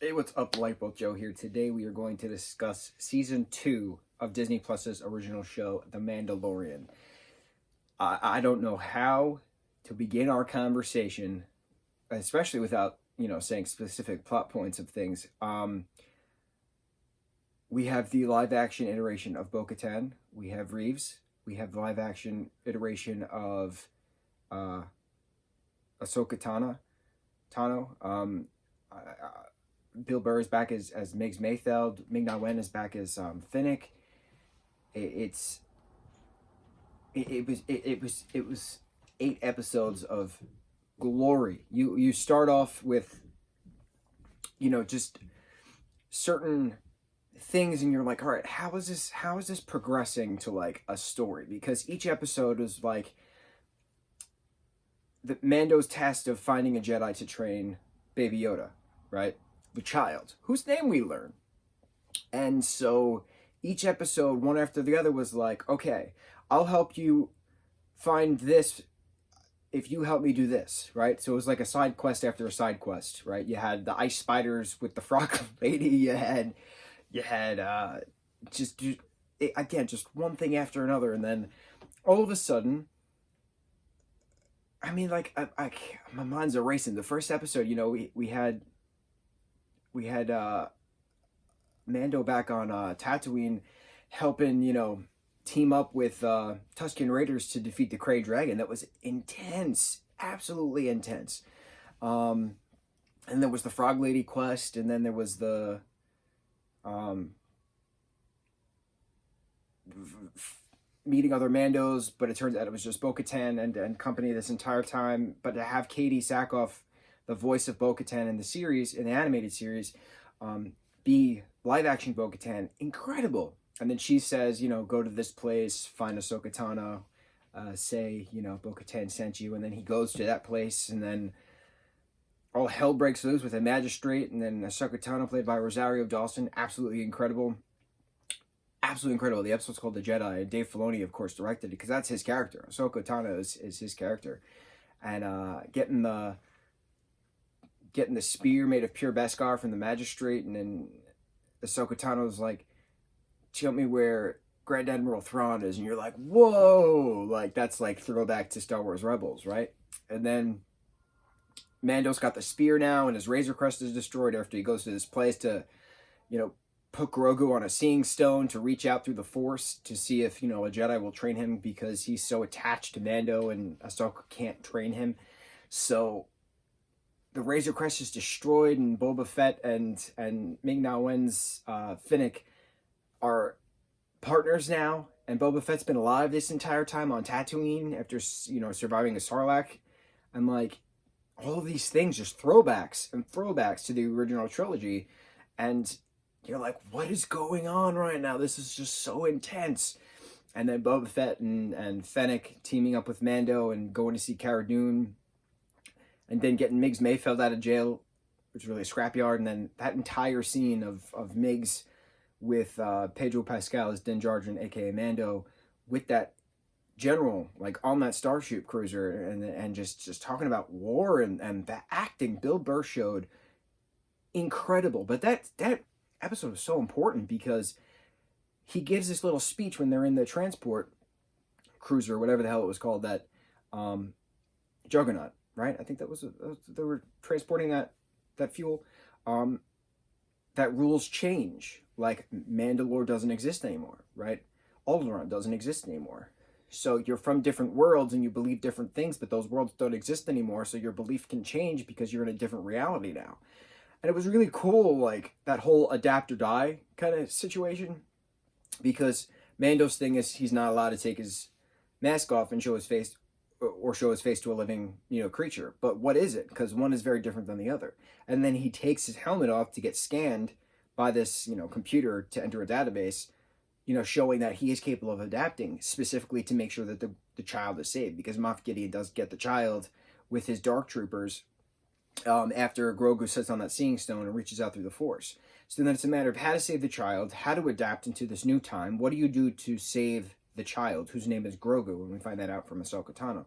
Hey, what's up, lightboltjoe here. Today we are going to discuss Season 2 of Disney Plus's original show, The Mandalorian. I don't know how to begin our conversation, especially without, saying specific plot points of things. We have the live-action iteration of Bo-Katan. We have Reeves. We have the live-action iteration of Ahsoka Tano. Bill Burr is back as Miggs Mayfeld. Ming-Na Wen is back as Finnick. It was 8 episodes of glory. You start off with just certain things, and you're like, all right, how is this progressing to like a story? Because each episode was like the Mando's tasked of finding a Jedi to train Baby Yoda, right? The child, whose name we learn. And so each episode, one after the other, was like, okay, I'll help you find this if you help me do this, right? So it was like a side quest after a side quest, right? You had the ice spiders with the frog lady. You had just one thing after another. And then all of a sudden, I mean, like, my mind's erasing. The first episode, we had Mando back on Tatooine, helping team up with Tusken Raiders to defeat the Krayt Dragon. That was intense, absolutely intense. And there was the Frog Lady quest, and then there was the meeting other Mandos, but it turns out it was just Bo-Katan and company this entire time. But to have Katie Sackhoff, the voice of Bo-Katan in the series, in the animated series, be live-action Bo-Katan, incredible. And then she says, go to this place, find Ahsoka Tano, say, Bo-Katan sent you. And then he goes to that place, and then all hell breaks loose with a magistrate, and then Ahsoka Tano, played by Rosario Dawson, absolutely incredible. Absolutely incredible. The episode's called The Jedi, and Dave Filoni, of course, directed it, because that's his character. Ahsoka Tano is his character. And getting the spear made of pure Beskar from the magistrate, and then Ahsoka Tano's like, show me where Grand Admiral Thrawn is, and you're like, whoa, like that's like throwback to Star Wars Rebels, right? And then Mando's got the spear now, and his Razor Crest is destroyed after he goes to this place to, put Grogu on a seeing stone to reach out through the Force to see if, a Jedi will train him, because he's so attached to Mando and Ahsoka can't train him. So the Razor Crest is destroyed, and Boba Fett and Ming-Na Wen's Finnick are partners now, and Boba Fett's been alive this entire time on Tatooine after, surviving a Sarlacc. And like, all of these things, just throwbacks to the original trilogy. And you're like, what is going on right now? This is just so intense. And then Boba Fett and Fennec teaming up with Mando and going to see Cara Dune, and then getting Miggs Mayfeld out of jail, which is really a scrapyard. And then that entire scene of Miggs with Pedro Pascal as Din Djarin, aka Mando, with that general, like, on that Starship cruiser, and just talking about war, and the acting Bill Burr showed, incredible. But that episode was so important, because he gives this little speech when they're in the transport cruiser, whatever the hell it was called, that Juggernaut, right? I think that was they were transporting that fuel. That rules change. Like, Mandalore doesn't exist anymore, right? Alderaan doesn't exist anymore. So you're from different worlds and you believe different things, but those worlds don't exist anymore, so your belief can change because you're in a different reality now. And it was really cool, like, that whole adapt or die kind of situation, because Mando's thing is he's not allowed to take his mask off and show his face, or show his face to a living, creature. But what is it? Because one is very different than the other. And then he takes his helmet off to get scanned by this, computer to enter a database, showing that he is capable of adapting, specifically to make sure that the child is saved. Because Moff Gideon does get the child with his Dark Troopers after Grogu sits on that seeing stone and reaches out through the Force. So then it's a matter of how to save the child, how to adapt into this new time. What do you do to save the child, whose name is Grogu, and we find that out from Ahsoka Tano.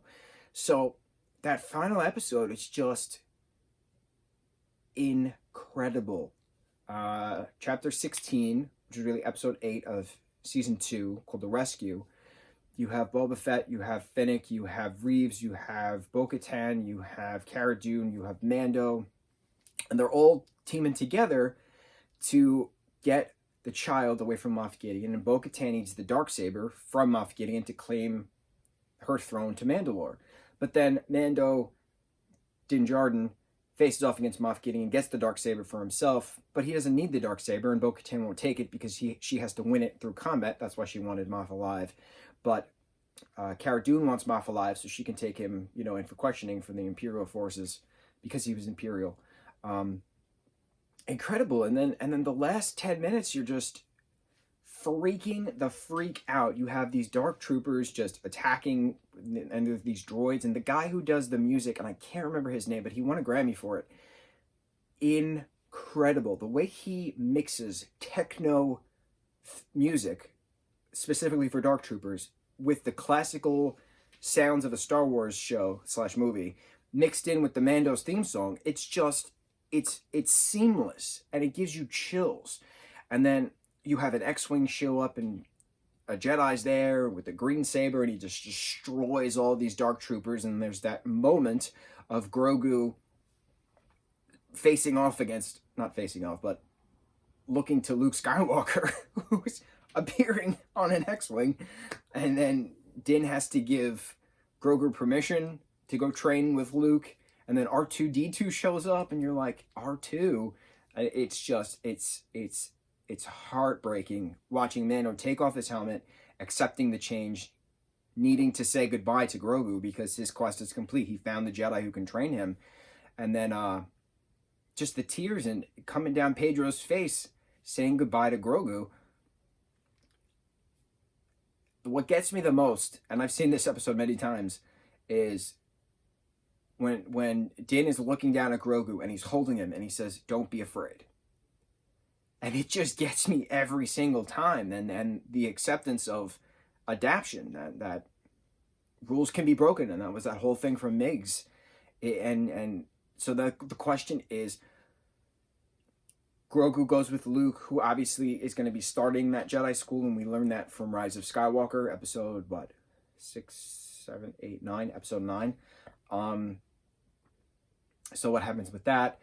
So that final episode is just incredible. chapter 16, which is really episode 8 of season 2, called The Rescue. You have Boba Fett, you have Fennec, you have Reeves, you have Bo-Katan, you have Cara Dune, you have Mando, and they're all teaming together to get the child away from Moff Gideon, and Bo-Katan needs the Darksaber from Moff Gideon to claim her throne to Mandalore. But then Mando, Din Djarin, faces off against Moff Gideon, gets the Darksaber for himself, but he doesn't need the Darksaber, and Bo-Katan won't take it because she has to win it through combat. That's why she wanted Moff alive. But Cara Dune wants Moff alive so she can take him, in for questioning for the Imperial forces because he was Imperial. Incredible. And then the last 10 minutes, you're just freaking the freak out. You have these dark troopers just attacking, and there's these droids, and the guy who does the music, and I can't remember his name, but he won a Grammy for it. Incredible. The way he mixes techno music, specifically for dark troopers, with the classical sounds of a Star Wars show / movie, mixed in with the Mando's theme song, it's just, it's seamless, and it gives you chills. And then you have an X-Wing show up, and a Jedi's there with a green saber, and he just destroys all these dark troopers, and there's that moment of Grogu not facing off, but looking to Luke Skywalker, who's appearing on an X-Wing, and then Din has to give Grogu permission to go train with Luke, and then R2-D2 shows up, and you're like, R2? It's just, it's heartbreaking watching Mando take off his helmet, accepting the change, needing to say goodbye to Grogu because his quest is complete. He found the Jedi who can train him. And then just the tears and coming down Pedro's face, saying goodbye to Grogu. What gets me the most, and I've seen this episode many times, is when Din is looking down at Grogu and he's holding him and he says, "Don't be afraid." And it just gets me every single time. And the acceptance of adaptation, that rules can be broken. And that was that whole thing from Migs. And so the question is, Grogu goes with Luke, who obviously is going to be starting that Jedi school. And we learned that from Rise of Skywalker, episode, 6, 7, 8, 9, episode 9. So what happens with that?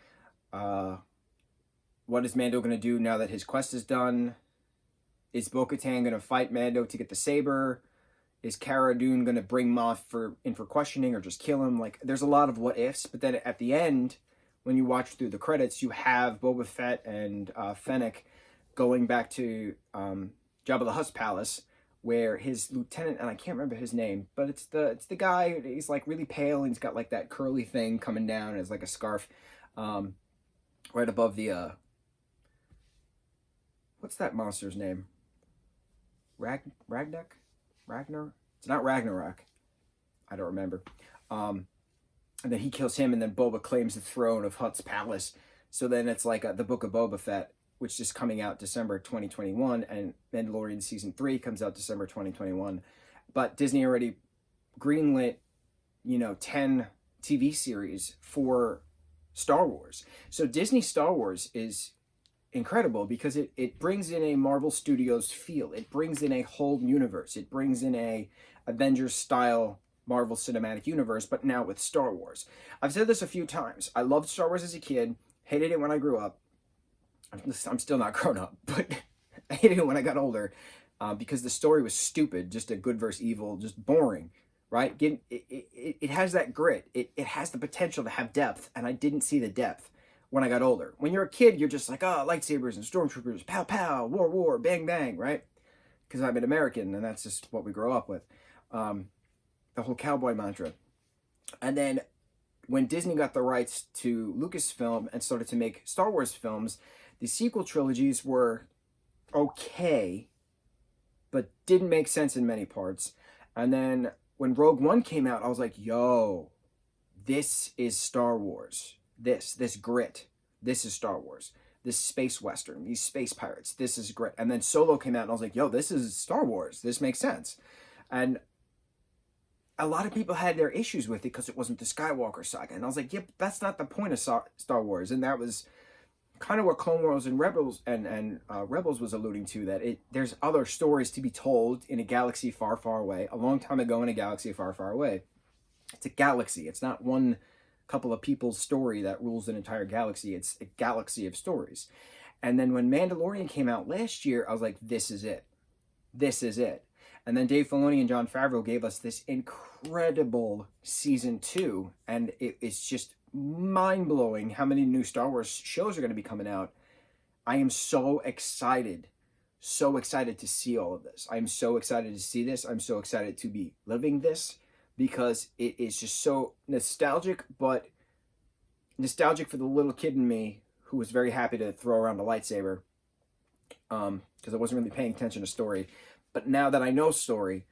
What is Mando going to do now that his quest is done? Is Bo-Katan going to fight Mando to get the saber? Is Cara Dune going to bring Moff in for questioning or just kill him? Like, there's a lot of what ifs, but then at the end, when you watch through the credits, you have Boba Fett and Fennec going back to Jabba the Hutt's palace, where his lieutenant, and I can't remember his name, but it's the guy. He's like really pale, and he's got like that curly thing coming down as like a scarf, right above the what's that monster's name? Ragnar? It's not Ragnarok. I don't remember. And then he kills him, and then Boba claims the throne of Hutt's palace. So then it's like the Book of Boba Fett, which is coming out December 2021, and Mandalorian Season 3 comes out December 2021. But Disney already greenlit, 10 TV series for Star Wars. So Disney Star Wars is incredible because it brings in a Marvel Studios feel. It brings in a whole universe. It brings in a Avengers-style Marvel Cinematic Universe, but now with Star Wars. I've said this a few times. I loved Star Wars as a kid, hated it when I grew up. I'm still not grown up, but I hated it when I got older because the story was stupid, just a good versus evil, just boring, right? It has that grit. It has the potential to have depth, and I didn't see the depth when I got older. When you're a kid, you're just like, oh, lightsabers and stormtroopers, pow, pow, war, war, bang, bang, right? Because I'm an American, and that's just what we grow up with. The whole cowboy mantra. And then when Disney got the rights to Lucasfilm and started to make Star Wars films, the sequel trilogies were okay, but didn't make sense in many parts. And then when Rogue One came out, I was like, yo, this is Star Wars. This grit. This is Star Wars. This space western, these space pirates, this is grit. And then Solo came out, and I was like, yo, this is Star Wars. This makes sense. And a lot of people had their issues with it because it wasn't the Skywalker saga. And I was like, yep, that's not the point of Star Wars. And that was kind of what Clone Wars and Rebels and Rebels was alluding to, that there's other stories to be told in a galaxy far, far away, a long time ago in a galaxy far, far away. It's a galaxy. It's not one couple of people's story that rules an entire galaxy. It's a galaxy of stories. And then when Mandalorian came out last year, I was like, this is it. This is it. And then Dave Filoni and Jon Favreau gave us this incredible season 2, and it's just mind-blowing how many new Star Wars shows are going to be coming out. I am so excited to see all of this. I'm so excited to see this. I'm so excited to be living this, because it is just so nostalgic, but nostalgic for the little kid in me who was very happy to throw around a lightsaber, because I wasn't really paying attention to story. But now that I know story,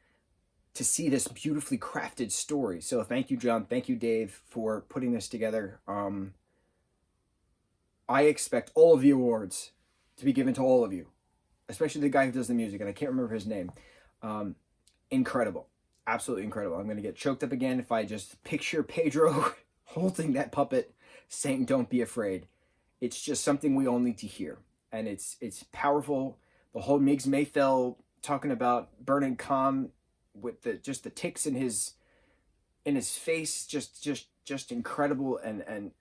to see this beautifully crafted story. So thank you, John. Thank you, Dave, for putting this together. I expect all of the awards to be given to all of you, especially the guy who does the music, and I can't remember his name. Incredible. Absolutely incredible. I'm going to get choked up again if I just picture Pedro holding that puppet saying, "Don't be afraid." It's just something we all need to hear. And it's powerful. The whole Migs Mayfell talking about Bernard Khan with the ticks in his face, just incredible, and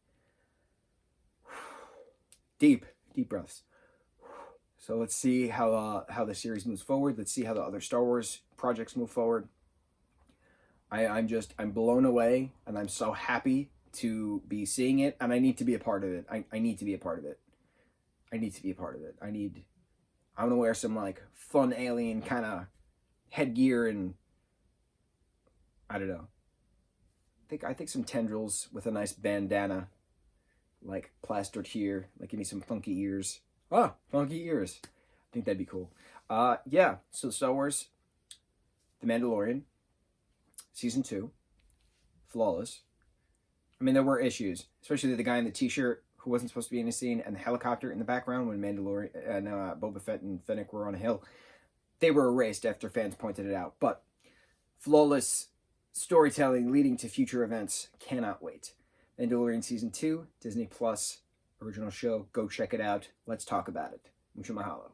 deep breaths. So let's see how the series moves forward. Let's see how the other Star Wars projects move forward. I'm blown away, and I'm so happy to be seeing it, and I need to be a part of it. I need to be a part of it. I need to be a part of it. I want to wear some like fun alien kind of headgear, and I don't know. I think some tendrils with a nice bandana, like plastered here. Like give me some funky ears. Ah, funky ears. I think that'd be cool. Yeah. So Star Wars, The Mandalorian, season 2, flawless. I mean, there were issues, especially the guy in the t-shirt who wasn't supposed to be in the scene, and the helicopter in the background when Mandalorian and Boba Fett and Fennec were on a hill. They were erased after fans pointed it out. But flawless storytelling leading to future events. Cannot wait. Mandalorian season 2, Disney Plus, original show. Go check it out. Let's talk about it. Mucho mahalo.